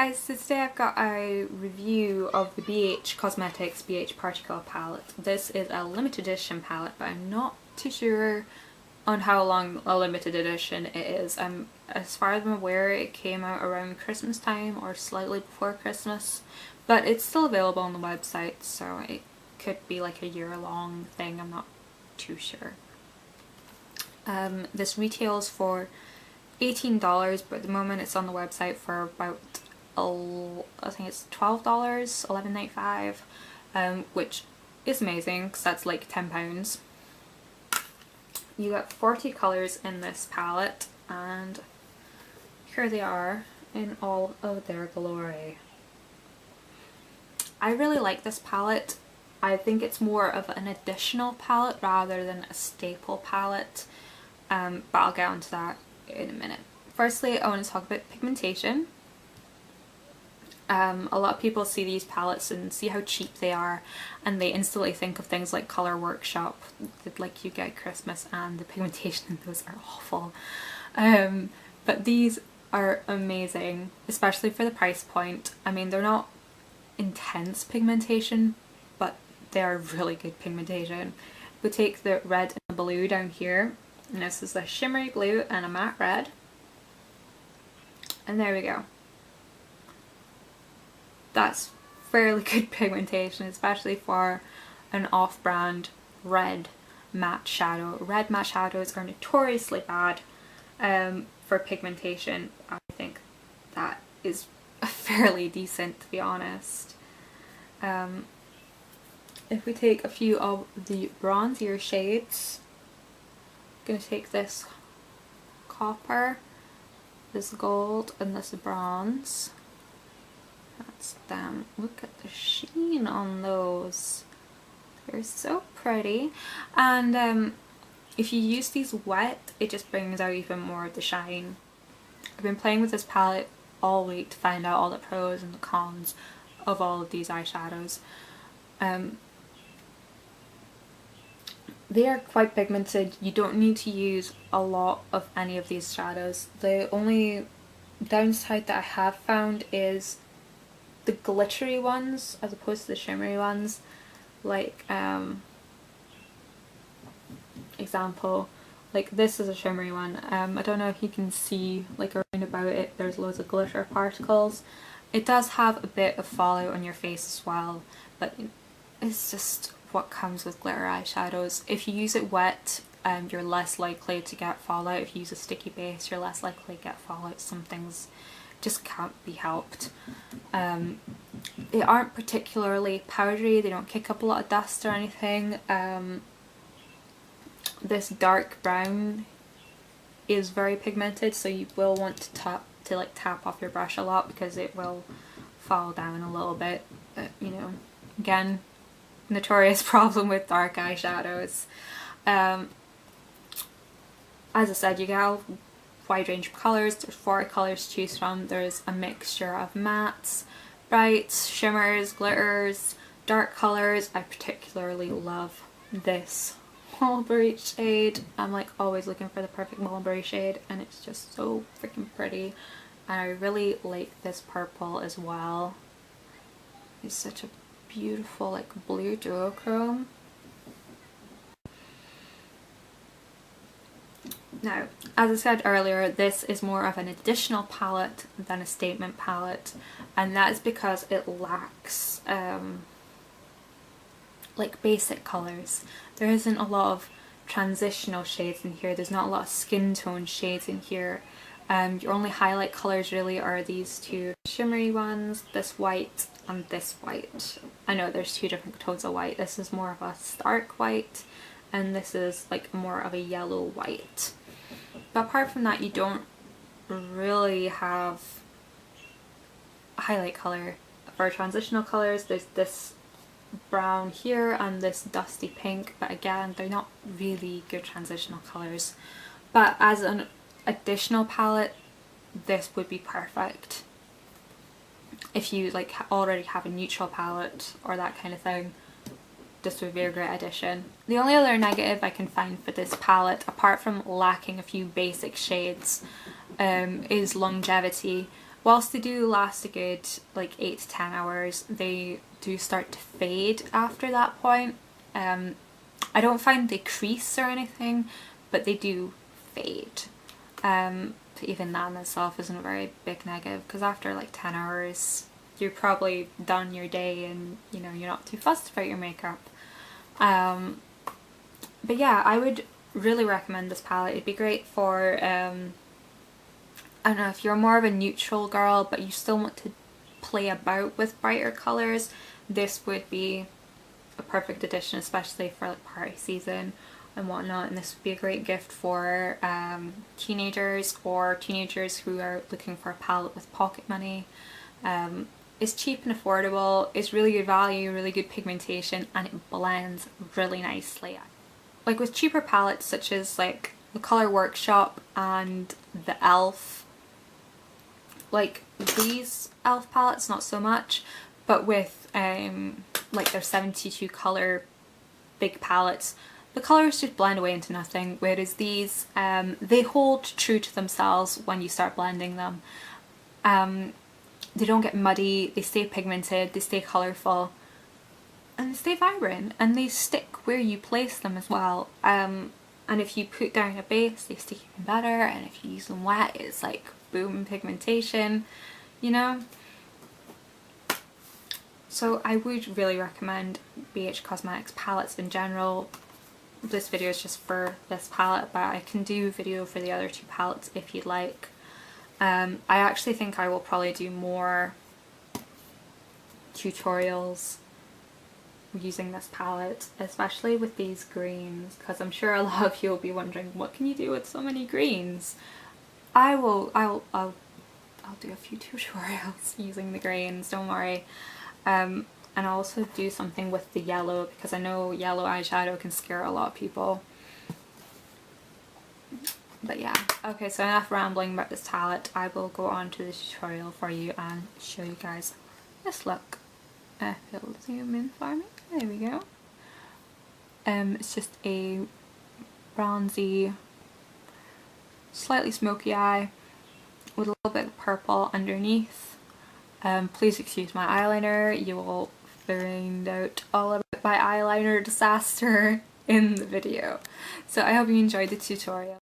guys, so today I've got a review of the BH Cosmetics BH Particle palette. This is a limited edition palette, but I'm not too sure on how long a limited edition it is. As far as I'm aware, it came out around Christmas time or slightly before Christmas, but it's still available on the website, so it could be like a year-long thing. I'm not too sure. This retails for $18, but at the moment it's on the website for about I think it's $12, $11.95, which is amazing because that's like £10. You got 40 colours in this palette, and here they are in all of their glory. I really like this palette. I think it's more of an additional palette rather than a staple palette, but I'll get onto that in a minute. Firstly, I want to talk about pigmentation. A lot of people see these palettes and see how cheap they are, and they instantly think of things like Colour Workshop that like you get at Christmas, and the pigmentation in those are awful. But these are amazing, especially for the price point. I mean, they're not intense pigmentation, but they are really good pigmentation. We take the red and the blue down here, and this is a shimmery blue and a matte red. And there we go. That's fairly good pigmentation, especially for an off-brand red matte shadow. Red matte shadows are notoriously bad for pigmentation. I think that is fairly decent, to be honest. If we take a few of the bronzier shades, I'm going to take this copper, this gold, and this bronze. That's them. Look at the sheen on those. They're so pretty. And if you use these wet, it just brings out even more of the shine. I've been playing with this palette all week to find out all the pros and the cons of all of these eyeshadows. They are quite pigmented. You don't need to use a lot of any of these shadows. The only downside that I have found is the glittery ones as opposed to the shimmery ones. Like example, like this is a shimmery one. I don't know if you can see like around about it, there's loads of glitter particles. It does have a bit of fallout on your face as well, but it's just what comes with glitter eyeshadows. If you use it wet, you're less likely to get fallout. If you use a sticky base, you're less likely to get fallout. Some things just can't be helped. They aren't particularly powdery, they don't kick up a lot of dust or anything. This dark brown is very pigmented, so you will want to tap off your brush a lot because it will fall down a little bit. You know, again, notorious problem with dark eyeshadows. As I said, you get a wide range of colours. There's 4 colours to choose from. There's a mixture of mattes, brights, shimmers, glitters, dark colours. I particularly love this mulberry shade. I'm like always looking for the perfect mulberry shade, and it's just so freaking pretty. And I really like this purple as well. It's such a beautiful like blue duochrome. Now, as I said earlier, this is more of an additional palette than a statement palette, and that is because it lacks like basic colours. There isn't a lot of transitional shades in here. There's not a lot of skin tone shades in here. Your only highlight colours really are these two shimmery ones, this white and this white. I know there's 2 different tones of white. This is more of a stark white, and this is like more of a yellow white. But apart from that, you don't really have a highlight colour. For transitional colours, there's this brown here and this dusty pink, but again, they're not really good transitional colours. But as an additional palette, this would be perfect. If you like already have a neutral palette or that kind of thing, this would be a great addition. The only other negative I can find for this palette, apart from lacking a few basic shades, is longevity. whilst they do last a good like 8 to 10 hours, they do start to fade after that point. I don't find they crease or anything, but they do fade. But even that in itself isn't a very big negative, because after like 10 hours you're probably done your day and you know you're not too fussed about your makeup. But yeah, I would really recommend this palette. It'd be great for I don't know, if you're more of a neutral girl but you still want to play about with brighter colours, this would be a perfect addition, especially for like party season and whatnot. And this would be a great gift for teenagers, or teenagers who are looking for a palette with pocket money. It's cheap and affordable, it's really good value, really good pigmentation, and it blends really nicely. Like with cheaper palettes such as like the Colour Workshop and the e.l.f., like these e.l.f. palettes not so much, but with like their 72 colour big palettes, the colours just blend away into nothing, whereas these they hold true to themselves when you start blending them. They don't get muddy, they stay pigmented, they stay colourful, and they stay vibrant, and they stick where you place them as well. And if you put down a base, they stick even better, and if you use them wet, it's like boom pigmentation, you know? So I would really recommend BH Cosmetics palettes in general. This video is just for this palette, but I can do a video for the other two palettes if you'd like. I actually think I will probably do more tutorials using this palette, especially with these greens, because I'm sure a lot of you will be wondering, what can you do with so many greens? I'll do a few tutorials using the greens, don't worry. And I'll also do something with the yellow, because I know yellow eyeshadow can scare a lot of people. But yeah, okay, so enough rambling about this palette. I will go on to the tutorial for you and show you guys this look. If it'll zoom in for me, there we go. It's just a bronzy, slightly smoky eye with a little bit of purple underneath. Please excuse my eyeliner, you will find out all about my eyeliner disaster in the video. So I hope you enjoyed the tutorial.